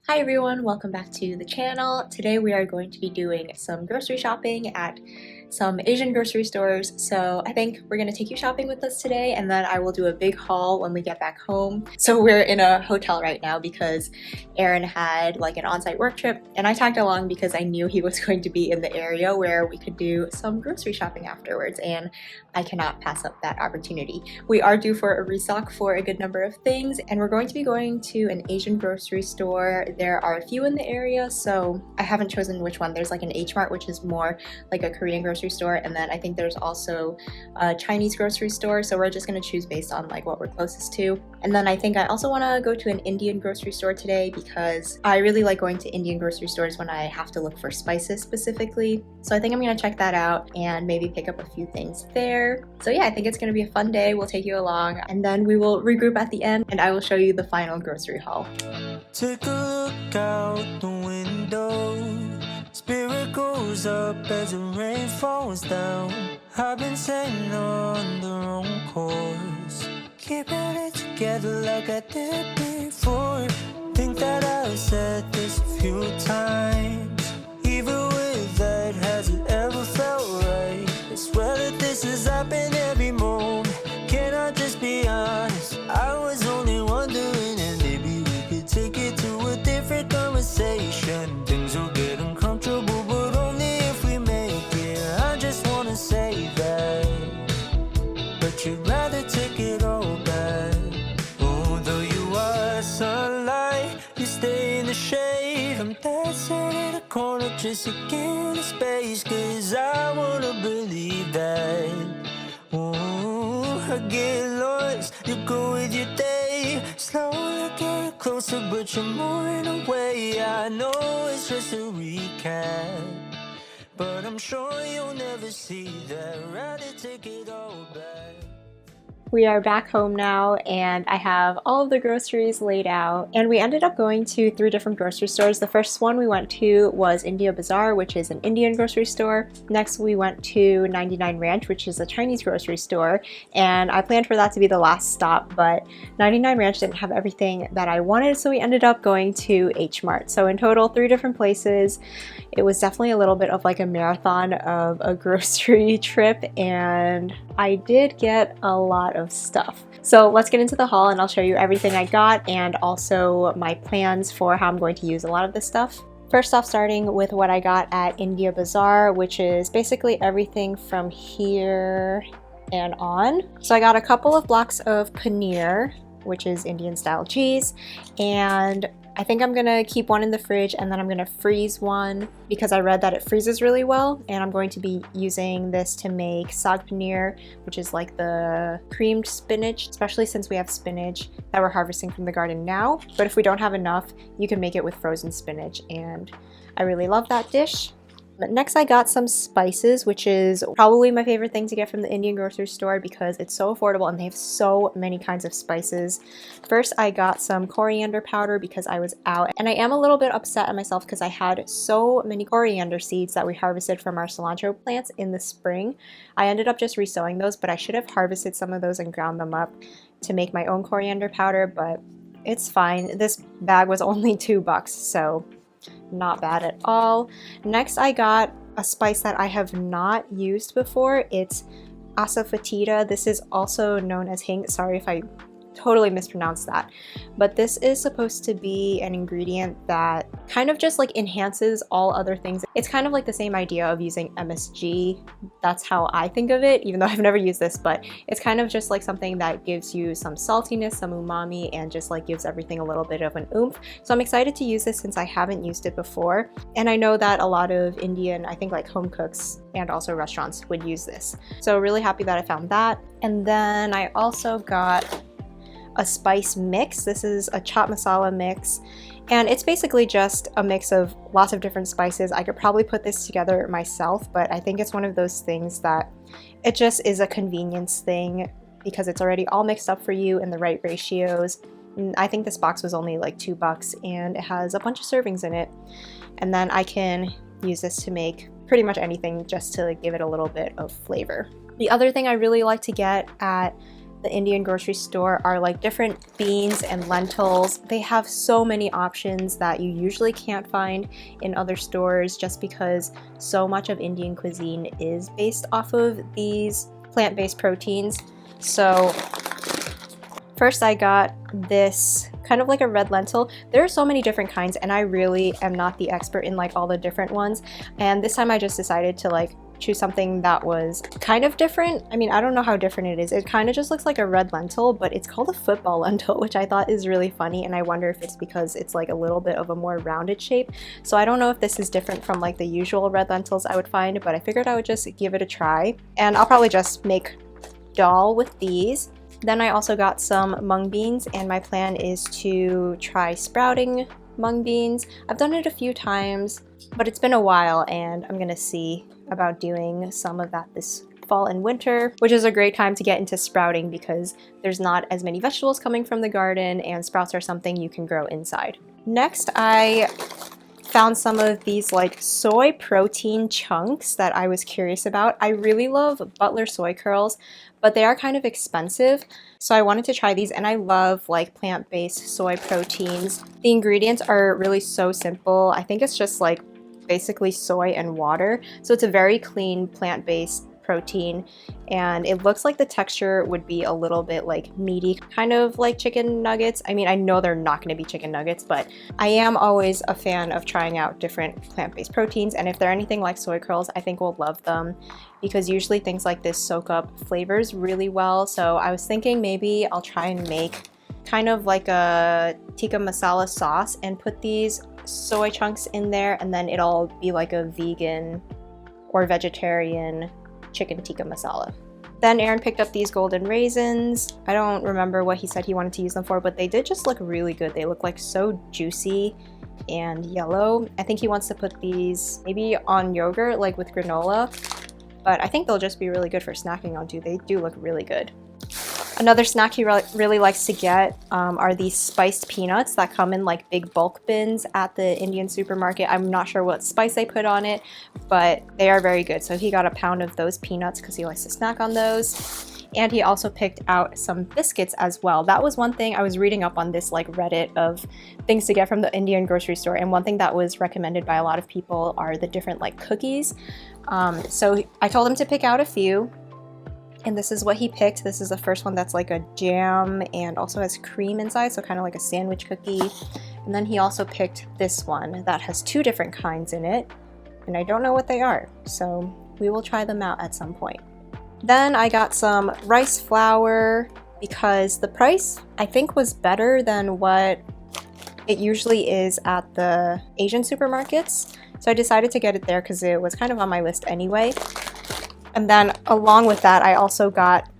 Hi everyone, welcome back to the channel. Today we are going to be doing some grocery shopping at some Asian grocery stores. So I think we're going to take you shopping with us today, and then I will do a big haul when we get back home. So we're in a hotel right now because Aaron had like an on-site work trip, and I tagged along because I knew he was going to be in the area where we could do some grocery shopping afterwards, and I cannot pass up that opportunity. We are due for a restock for a good number of things, and we're going to be going to an Asian grocery store. There are a few in the area, so I haven't chosen which one. There's like an HMart, which is more like a Korean grocery store, and then I think there's also a Chinese grocery store, so we're just going to choose based on like what we're closest to. And then I think I also want to go to an Indian grocery store today because I really like going to Indian grocery stores when I have to look for spices specifically. So I think I'm going to check that out and maybe pick up a few things there. So yeah, I think it's going to be a fun day. We'll take you along, and then we will regroup at the end and I will show you the final grocery haul. Take a look out the window. Spirit goes up as the rain falls down. I've been sailing on the wrong course, keeping it together like I did before. Think that I've said this a few times. Even with that, has it ever felt right? I swear that this has happened every moment. Can I just be honest? I was only wondering, and maybe we could take it to a different conversation. Things will get uncomfortable, but only if we make it. I just wanna say that, but you'd rather take it all back. Although you are sunlight, you stay in the shade. I'm dancing in a corner just to get a space, 'cause I wanna believe that. I get lost, you go with your day. Slowly get closer, but you're moving away. I know it's just a recap, but I'm sure you'll never see that. Rather take it all back. We are back home now, and I have all of the groceries laid out, and we ended up going to 3 different grocery stores. The first one we went to was India Bazaar, which is an Indian grocery store. Next we went to 99 Ranch, which is a Chinese grocery store, and I planned for that to be the last stop, but 99 Ranch didn't have everything that I wanted, so we ended up going to HMart. So in total, 3 different places. It was definitely a little bit of like a marathon of a grocery trip, and I did get a lot of stuff. So let's get into the haul and I'll show you everything I got and also my plans for how I'm going to use a lot of this stuff. First off, starting with what I got at India Bazaar, which is basically everything from here and on. So I got a couple of blocks of paneer, which is Indian style cheese, and I think I'm gonna keep one in the fridge and then I'm gonna freeze one because I read that it freezes really well, and I'm going to be using this to make saag paneer, which is like the creamed spinach, especially since we have spinach that we're harvesting from the garden now. But if we don't have enough, you can make it with frozen spinach, and I really love that dish. But next I got some spices, which is probably my favorite thing to get from the Indian grocery store because it's so affordable and they have so many kinds of spices. First I got some coriander powder because I was out, and I am a little bit upset at myself because I had so many coriander seeds that we harvested from our cilantro plants in the spring. I ended up just resowing those, but I should have harvested some of those and ground them up to make my own coriander powder, but it's fine. This bag was only $2, so not bad at all. Next I got a spice that I have not used before. It's asafoetida. This is also known as hing. Sorry if I totally mispronounced that, but this is supposed to be an ingredient that kind of just like enhances all other things. It's kind of like the same idea of using MSG. That's how I think of it, even though I've never used this, but it's kind of just like something that gives you some saltiness, some umami, and just like gives everything a little bit of an oomph. So I'm excited to use this since I haven't used it before, and I know that a lot of Indian, I think like home cooks and also restaurants would use this. So really happy that I found that. And then I also got a spice mix. This is a chaat masala mix, and it's basically just a mix of lots of different spices. I could probably put this together myself, but I think it's one of those things that it just is a convenience thing because it's already all mixed up for you in the right ratios. And I think this box was only like $2 and it has a bunch of servings in it, and then I can use this to make pretty much anything just to give it a little bit of flavor. The other thing I really like to get at the Indian grocery store are like different beans and lentils. They have so many options that you usually can't find in other stores just because so much of Indian cuisine is based off of these plant-based proteins. So first I got this kind of like a red lentil. There are so many different kinds and I really am not the expert in like all the different ones. And this time I just decided to like choose something that was kind of different. I mean, I don't know how different it is. It kind of just looks like a red lentil, but it's called a football lentil, which I thought is really funny. And I wonder if it's because it's like a little bit of a more rounded shape. So I don't know if this is different from like the usual red lentils I would find, but I figured I would just give it a try. And I'll probably just make dal with these. Then I also got some mung beans, and my plan is to try sprouting mung beans. I've done it a few times, but it's been a while, and I'm gonna see about doing some of that this fall and winter, which is a great time to get into sprouting because there's not as many vegetables coming from the garden, and sprouts are something you can grow inside. Next, I found some of these like soy protein chunks that I was curious about. I really love Butler soy curls, but they are kind of expensive. So I wanted to try these, and I love like plant-based soy proteins. The ingredients are really so simple. I think it's just like basically soy and water. So it's a very clean plant-based protein, and it looks like the texture would be a little bit like meaty, kind of like chicken nuggets. I mean, I know they're not going to be chicken nuggets, but I am always a fan of trying out different plant-based proteins, and if they're anything like soy curls, I think we'll love them because usually things like this soak up flavors really well. So I was thinking maybe I'll try and make kind of like a tikka masala sauce and put these soy chunks in there, and then it'll be like a vegan or vegetarian chicken tikka masala. Then Aaron picked up these golden raisins. I don't remember what he said he wanted to use them for, but they did just look really good. They look like so juicy and yellow. I think he wants to put these maybe on yogurt, like with granola, but I think they'll just be really good for snacking on too. They do look really good. Another snack he really likes to get are these spiced peanuts that come in like big bulk bins at the Indian supermarket. I'm not sure what spice they put on it, but they are very good. So he got a pound of those peanuts because he likes to snack on those. And he also picked out some biscuits as well. That was one thing I was reading up on this like Reddit of things to get from the Indian grocery store. And one thing that was recommended by a lot of people are the different like cookies. So I told him to pick out a few. And this is what he picked. This is the first one that's like a jam and also has cream inside, so kind of like a sandwich cookie. And then he also picked this one that has two different kinds in it, and I don't know what they are, so we will try them out at some point. Then I got some rice flour because the price I think was better than what it usually is at the Asian supermarkets. So I decided to get it there because it was kind of on my list anyway. And then along with that, I also got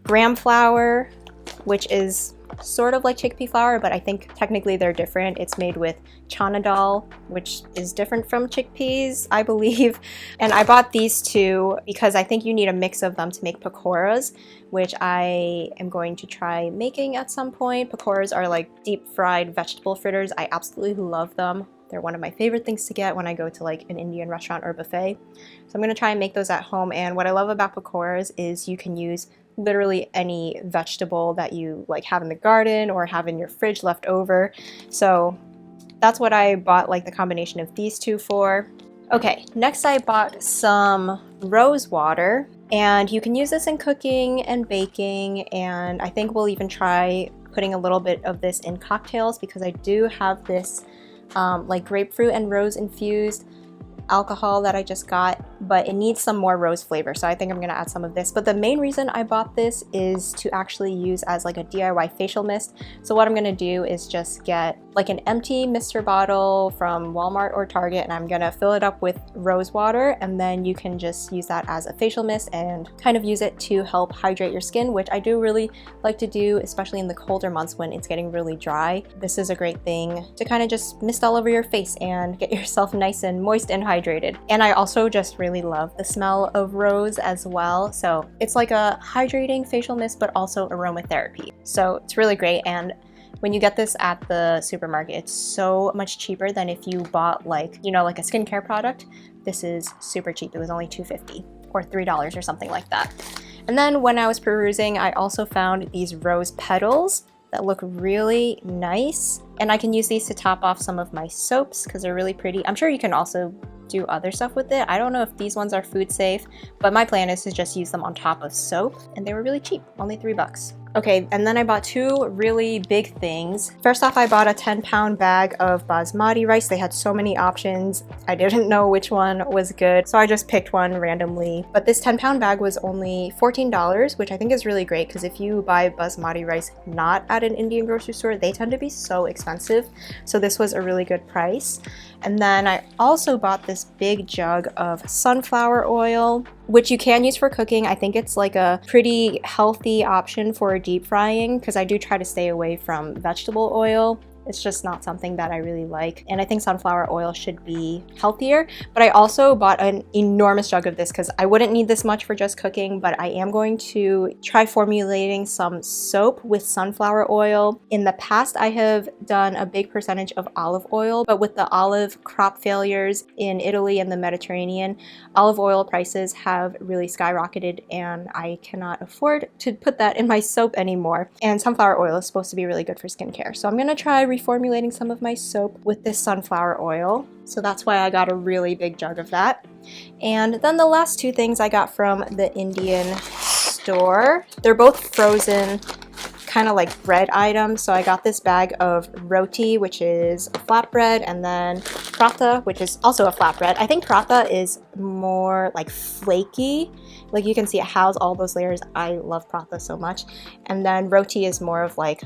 gram flour, which is sort of like chickpea flour, but I think technically they're different. It's made with chana dal, which is different from chickpeas, I believe. And I bought these two because I think you need a mix of them to make pakoras, which I am going to try making at some point. Pakoras are like deep fried vegetable fritters. I absolutely love them. They're one of my favorite things to get when I go to like an Indian restaurant or buffet. So I'm gonna try and make those at home. And what I love about pakoras is you can use literally any vegetable that you like have in the garden or have in your fridge left over. So that's what I bought like the combination of these two for. Okay, next I bought some rose water, and you can use this in cooking and baking, and I think we'll even try putting a little bit of this in cocktails because I do have this like grapefruit and rose infused alcohol that I just got, but it needs some more rose flavor, so I think I'm gonna add some of this. But the main reason I bought this is to actually use as like a DIY facial mist. So what I'm gonna do is just get like an empty mister bottle from Walmart or Target, and I'm gonna fill it up with rose water, and then you can just use that as a facial mist and kind of use it to help hydrate your skin, which I do really like to do, especially in the colder months when it's getting really dry. This is a great thing to kind of just mist all over your face and get yourself nice and moist and hydrated. And I also just really love the smell of rose as well. So it's like a hydrating facial mist, but also aromatherapy. So it's really great. And when you get this at the supermarket, it's so much cheaper than if you bought like, you know, like a skincare product. This is super cheap. It was only $2.50 or $3 or something like that. And then when I was perusing, I also found these rose petals that look really nice. And I can use these to top off some of my soaps because they're really pretty. I'm sure you can also do other stuff with it. I don't know if these ones are food safe, but my plan is to just use them on top of soap, and they were really cheap, only $3. Okay, and then I bought two really big things. First off, I bought a 10-pound bag of basmati rice. They had so many options. I didn't know which one was good, so I just picked one randomly. But this 10-pound bag was only $14, which I think is really great because if you buy basmati rice not at an Indian grocery store, they tend to be so expensive. So this was a really good price. And then I also bought this big jug of sunflower oil, which you can use for cooking. I think it's like a pretty healthy option for deep frying because I do try to stay away from vegetable oil. It's just not something that I really like. And I think sunflower oil should be healthier. But I also bought an enormous jug of this because I wouldn't need this much for just cooking, but I am going to try formulating some soap with sunflower oil. In the past, I have done a big percentage of olive oil, but with the olive crop failures in Italy and the Mediterranean, olive oil prices have really skyrocketed and I cannot afford to put that in my soap anymore. And sunflower oil is supposed to be really good for skincare. So I'm gonna try reformulating some of my soap with this sunflower oil. So that's why I got a really big jug of that. And then the last two things I got from the Indian store. They're both frozen, kind of like bread items. So I got this bag of roti, which is a flatbread, and then paratha, which is also a flatbread. I think paratha is more like flaky. Like you can see it has all those layers. I love paratha so much. And then roti is more of like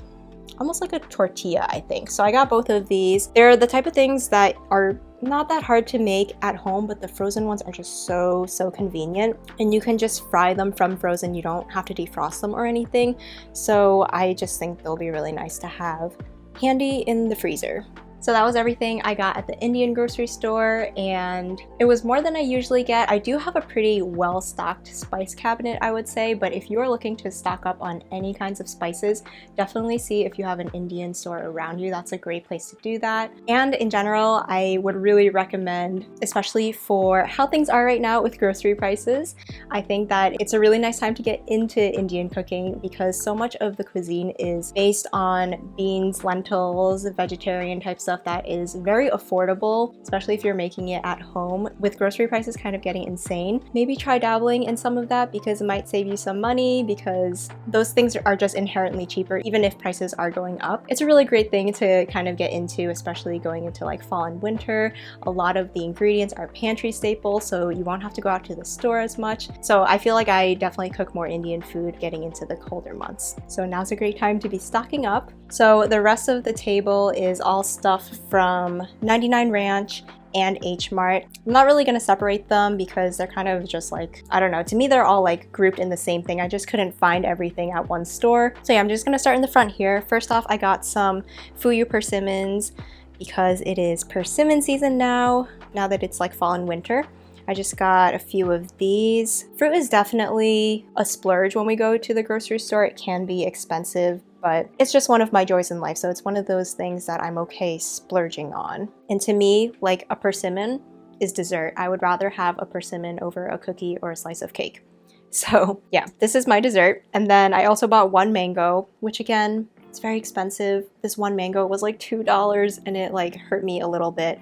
almost like a tortilla, I think. So I got both of these. They're the type of things that are not that hard to make at home, but the frozen ones are just so convenient. And you can just fry them from frozen. You don't have to defrost them or anything. So I just think they'll be really nice to have handy in the freezer. So that was everything I got at the Indian grocery store, and it was more than I usually get. I do have a pretty well-stocked spice cabinet, I would say, but if you're looking to stock up on any kinds of spices, definitely see if you have an Indian store around you. That's a great place to do that. And in general, I would really recommend, especially for how things are right now with grocery prices, I think that it's a really nice time to get into Indian cooking because so much of the cuisine is based on beans, lentils, vegetarian type stuff that is very affordable, especially if you're making it at home. With grocery prices kind of getting insane, maybe try dabbling in some of that because it might save you some money because those things are just inherently cheaper even if prices are going up. It's a really great thing to kind of get into, especially going into like fall and winter. A lot of the ingredients are pantry staples, so you won't have to go out to the store as much. So I feel like I definitely cook more Indian food getting into the colder months. So now's a great time to be stocking up. So the rest of the table is all stuff from 99 Ranch and HMart. I'm not really going to separate them because they're kind of just like, I don't know, to me they're all like grouped in the same thing. I just couldn't find everything at one store. So yeah, I'm just going to start in the front here. First off, I got some Fuyu persimmons because it is persimmon season now that it's like fall and winter. I just got a few of these. Fruit is definitely a splurge when we go to the grocery store. It can be expensive, but it's just one of my joys in life. So it's one of those things that I'm okay splurging on. And to me, like a persimmon is dessert. I would rather have a persimmon over a cookie or a slice of cake. So yeah, this is my dessert. And then I also bought one mango, which again, it's very expensive. This one mango was like $2 and it like hurt me a little bit.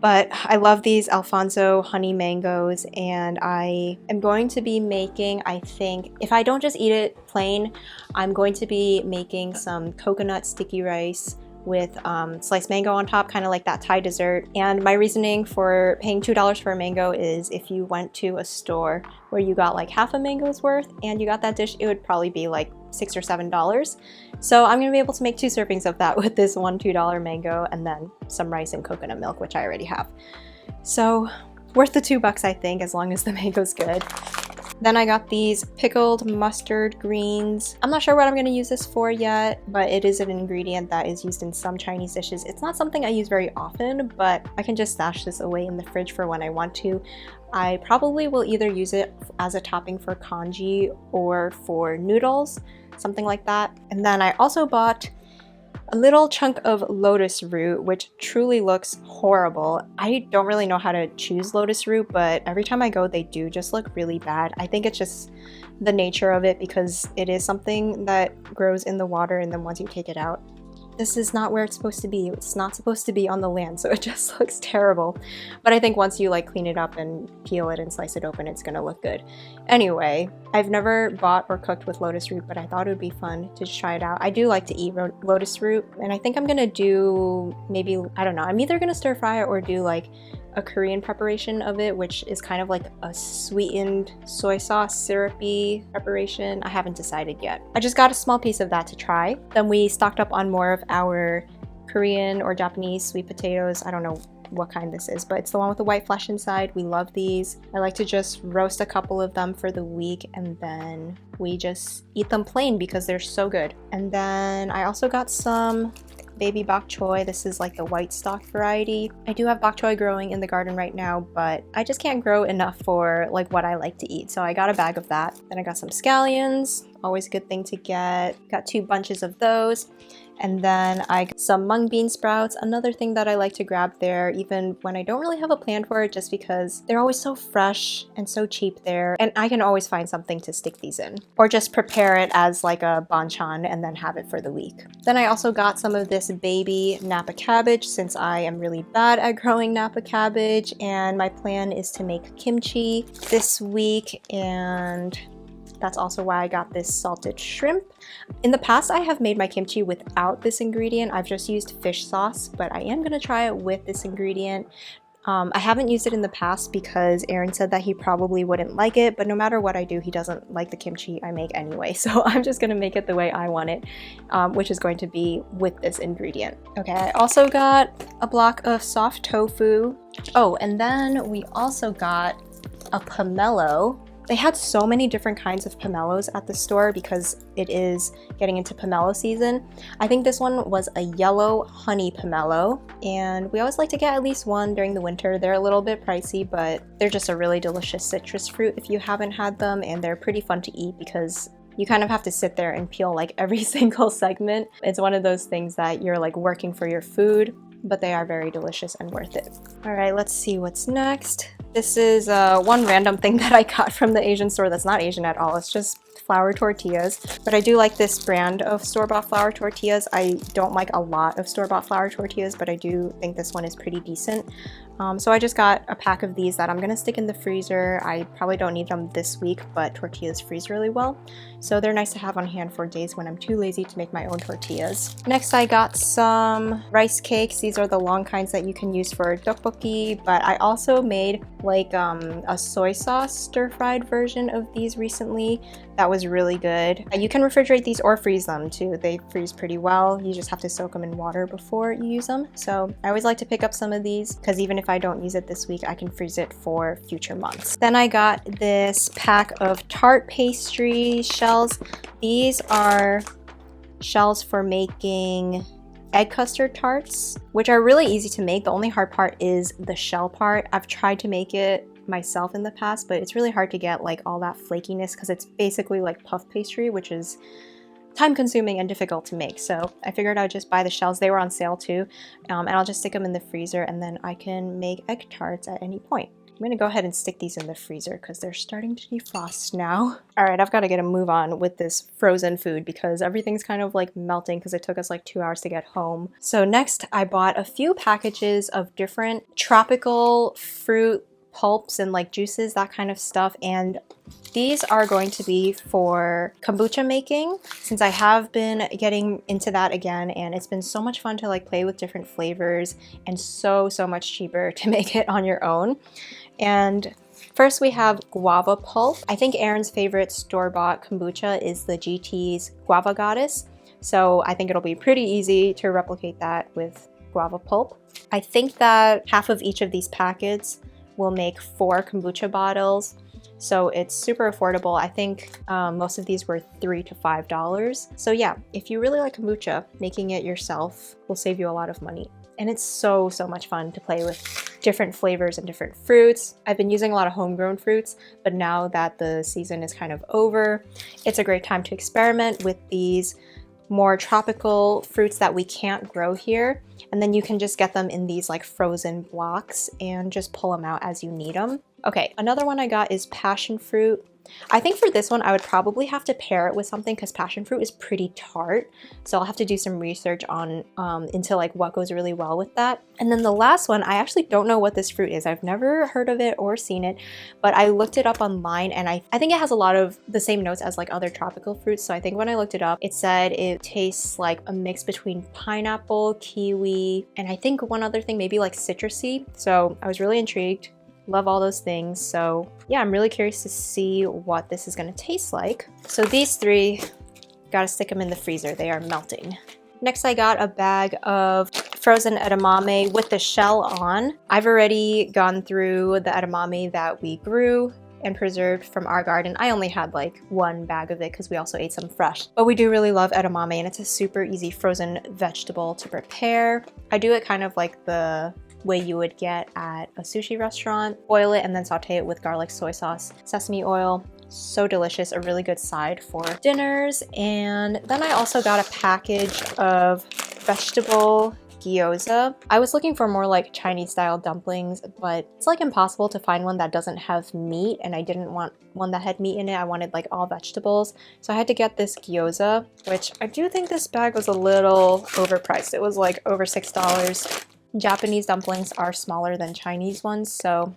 But I love these Alfonso honey mangoes, and I am going to be making, I think, if I don't just eat it plain, I'm going to be making some coconut sticky rice with sliced mango on top, kind of like that Thai dessert. And my reasoning for paying $2 for a mango is if you went to a store where you got like half a mango's worth and you got that dish, it would probably be like $6 or $7. So I'm gonna be able to make 2 servings of that with this one $2 mango and then some rice and coconut milk, which I already have. So worth the $2, I think, as long as the mango's good. Then I got these pickled mustard greens. I'm not sure what I'm going to use this for yet, but it is an ingredient that is used in some Chinese dishes. It's not something I use very often, but I can just stash this away in the fridge for when I want to. I probably will either use it as a topping for congee or for noodles, something like that. And then I also bought a little chunk of lotus root, which truly looks horrible. I don't really know how to choose lotus root, but every time I go, they do just look really bad. I think it's just the nature of it because it is something that grows in the water, and then once you take it out, this is not where it's supposed to be. It's not supposed to be on the land, so it just looks terrible. But I think once you like clean it up and peel it and slice it open, it's gonna look good. Anyway, I've never bought or cooked with lotus root, but I thought it would be fun to just try it out. I do like to eat lotus root, and I think I'm gonna do maybe, I don't know, I'm either gonna stir fry it or do like a Korean preparation of it, which is kind of like a sweetened soy sauce syrupy preparation. I haven't decided yet. I just got a small piece of that to try. Then we stocked up on more of our Korean or Japanese sweet potatoes. I don't know what kind this is, but it's the one with the white flesh inside. We love these. I like to just roast a couple of them for the week, and then we just eat them plain because they're so good. And then I also got some baby bok choy. This is like the white stock variety. I do have bok choy growing in the garden right now, but I just can't grow enough for like what I like to eat, so I got a bag of that. Then I got some scallions, always a good thing to get. Got 2 bunches of those. And then I got some mung bean sprouts, another thing that I like to grab there even when I don't really have a plan for it, just because they're always so fresh and so cheap there, and I can always find something to stick these in. Or just prepare it as like a banchan and then have it for the week. Then I also got some of this baby Napa cabbage since I am really bad at growing Napa cabbage, and my plan is to make kimchi this week, and that's also why I got this salted shrimp. In the past, I have made my kimchi without this ingredient. I've just used fish sauce, but I am gonna try it with this ingredient. I haven't used it in the past because Aaron said that he probably wouldn't like it, but no matter what I do, he doesn't like the kimchi I make anyway, so I'm just gonna make it the way I want it, which is going to be with this ingredient. Okay, I also got a block of soft tofu. Oh, and then we also got a pomelo. They had so many different kinds of pomelos at the store because it is getting into pomelo season. I think this one was a yellow honey pomelo, and we always like to get at least one during the winter. They're a little bit pricey, but they're just a really delicious citrus fruit if you haven't had them, and they're pretty fun to eat because you kind of have to sit there and peel like every single segment. It's one of those things that you're like working for your food, but they are very delicious and worth it. All right, let's see what's next. This is one random thing that I got from the Asian store that's not Asian at all. It's just flour tortillas, but I do like this brand of store-bought flour tortillas. I don't like a lot of store-bought flour tortillas, but I do think this one is pretty decent. So I just got a pack of these that I'm gonna stick in the freezer. I probably don't need them this week, but tortillas freeze really well, so they're nice to have on hand for days when I'm too lazy to make my own tortillas. Next, I got some rice cakes. These are the long kinds that you can use for tteokbokki, but I also made like a soy sauce stir-fried version of these recently. That was really good. You can refrigerate these or freeze them too. They freeze pretty well. You just have to soak them in water before you use them. So I always like to pick up some of these because even if I don't use it this week, I can freeze it for future months. Then I got this pack of tart pastry shells. These are shells for making egg custard tarts, which are really easy to make. The only hard part is the shell part. I've tried to make it myself in the past, but it's really hard to get like all that flakiness because it's basically like puff pastry, which is time consuming and difficult to make. So I figured I'd just buy the shells. They were on sale too, and I'll just stick them in the freezer, and then I can make egg tarts at any point. I'm gonna go ahead and stick these in the freezer because they're starting to defrost now. All right, I've got to get a move on with this frozen food because everything's kind of like melting because it took us like 2 hours to get home. So next, I bought a few packages of different tropical fruit pulps and like juices, that kind of stuff, and these are going to be for kombucha making since I have been getting into that again, and it's been so much fun to like play with different flavors and so much cheaper to make it on your own. And first we have guava pulp. I think Aaron's favorite store-bought kombucha is the GT's Guava Goddess, so I think it'll be pretty easy to replicate that with guava pulp. I think that half of each of these packets will make 4 kombucha bottles, so it's super affordable. I think most of these were $3 to $5. So yeah, if you really like kombucha, making it yourself will save you a lot of money. And it's so much fun to play with different flavors and different fruits. I've been using a lot of homegrown fruits, but now that the season is kind of over, it's a great time to experiment with these more tropical fruits that we can't grow here. And then you can just get them in these like frozen blocks and just pull them out as you need them. Okay, another one I got is passion fruit. I think for this one, I would probably have to pair it with something because passion fruit is pretty tart. So I'll have to do some research on into like what goes really well with that. And then the last one, I actually don't know what this fruit is. I've never heard of it or seen it, but I looked it up online and I think it has a lot of the same notes as like other tropical fruits. So I think when I looked it up, it said it tastes like a mix between pineapple, kiwi, and I think one other thing, maybe like citrusy. So I was really intrigued. Love all those things. So yeah, I'm really curious to see what this is going to taste like. So these three, gotta stick them in the freezer. They are melting. Next, I got a bag of frozen edamame with the shell on. I've already gone through the edamame that we grew and preserved from our garden. I only had like one bag of it because we also ate some fresh. But we do really love edamame and it's a super easy frozen vegetable to prepare. I do it kind of like the way you would get at a sushi restaurant. Boil it and then saute it with garlic, soy sauce, sesame oil. So delicious, a really good side for dinners. And then I also got a package of vegetable gyoza. I was looking for more like Chinese style dumplings, but it's like impossible to find one that doesn't have meat, and I didn't want one that had meat in it. I wanted like all vegetables. So I had to get this gyoza, which I do think this bag was a little overpriced. It was like over $6. Japanese dumplings are smaller than Chinese ones, so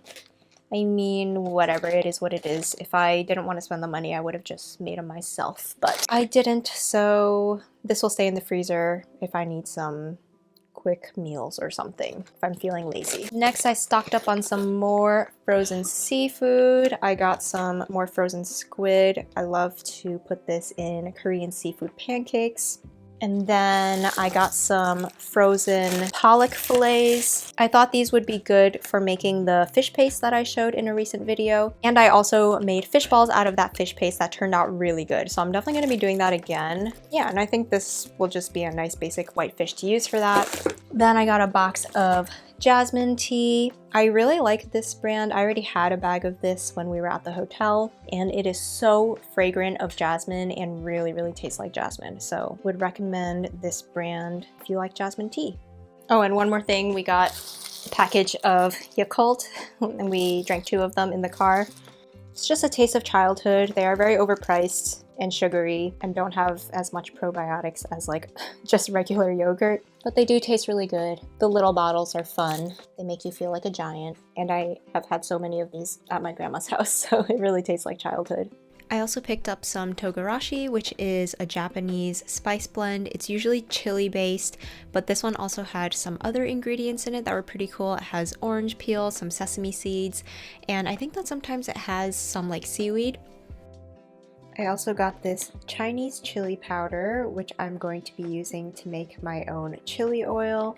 I mean, whatever, it is what it is. If I didn't want to spend the money, I would have just made them myself, but I didn't, so this will stay in the freezer if I need some quick meals or something, if I'm feeling lazy. Next, I stocked up on some more frozen seafood. I got some more frozen squid. I love to put this in Korean seafood pancakes. And then I got some frozen pollock fillets. I thought these would be good for making the fish paste that I showed in a recent video. And I also made fish balls out of that fish paste that turned out really good. So I'm definitely gonna be doing that again. Yeah, and I think this will just be a nice basic white fish to use for that. Then I got a box of jasmine tea. I really like this brand. I already had a bag of this when we were at the hotel, and it is so fragrant of jasmine and really, really tastes like jasmine. So would recommend this brand if you like jasmine tea. Oh, and one more thing, we got a package of Yakult and we drank 2 of them in the car. It's just a taste of childhood. They are very overpriced and sugary and don't have as much probiotics as like just regular yogurt, but they do taste really good. The little bottles are fun. They make you feel like a giant, and I have had so many of these at my grandma's house, so it really tastes like childhood. I also picked up some togarashi, which is a Japanese spice blend. It's usually chili based, but this one also had some other ingredients in it that were pretty cool. It has orange peel, some sesame seeds, and I think that sometimes it has some like seaweed. I also got this Chinese chili powder, which I'm going to be using to make my own chili oil.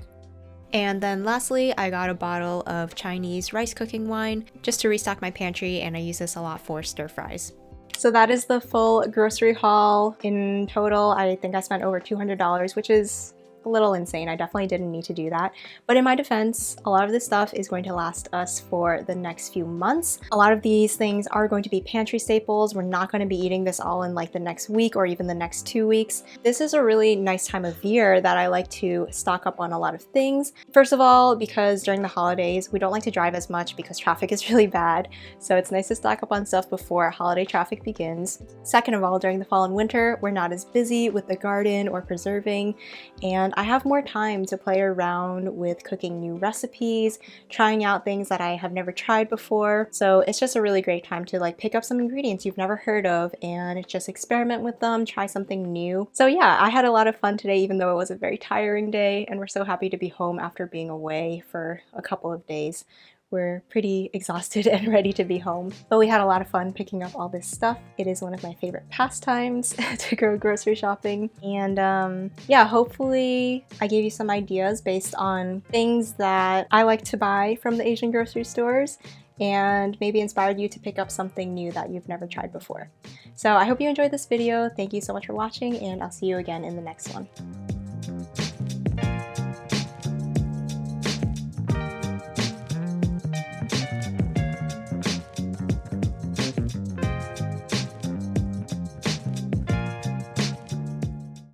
And then lastly, I got a bottle of Chinese rice cooking wine just to restock my pantry, and I use this a lot for stir fries. So that is the full grocery haul. In total, I think I spent over $200, which is a little insane. I definitely didn't need to do that. But in my defense, a lot of this stuff is going to last us for the next few months. A lot of these things are going to be pantry staples. We're not going to be eating this all in like the next week or even the next 2 weeks. This is a really nice time of year that I like to stock up on a lot of things. First of all, because during the holidays, we don't like to drive as much because traffic is really bad. So it's nice to stock up on stuff before holiday traffic begins. Second of all, during the fall and winter, we're not as busy with the garden or preserving, and I have more time to play around with cooking new recipes, trying out things that I have never tried before. So it's just a really great time to like pick up some ingredients you've never heard of and just experiment with them, try something new. So yeah, I had a lot of fun today, even though it was a very tiring day, and we're so happy to be home after being away for a couple of days. We're pretty exhausted and ready to be home. But we had a lot of fun picking up all this stuff. It is one of my favorite pastimes to go grocery shopping. And yeah, hopefully I gave you some ideas based on things that I like to buy from the Asian grocery stores, and maybe inspired you to pick up something new that you've never tried before. So I hope you enjoyed this video. Thank you so much for watching, and I'll see you again in the next one.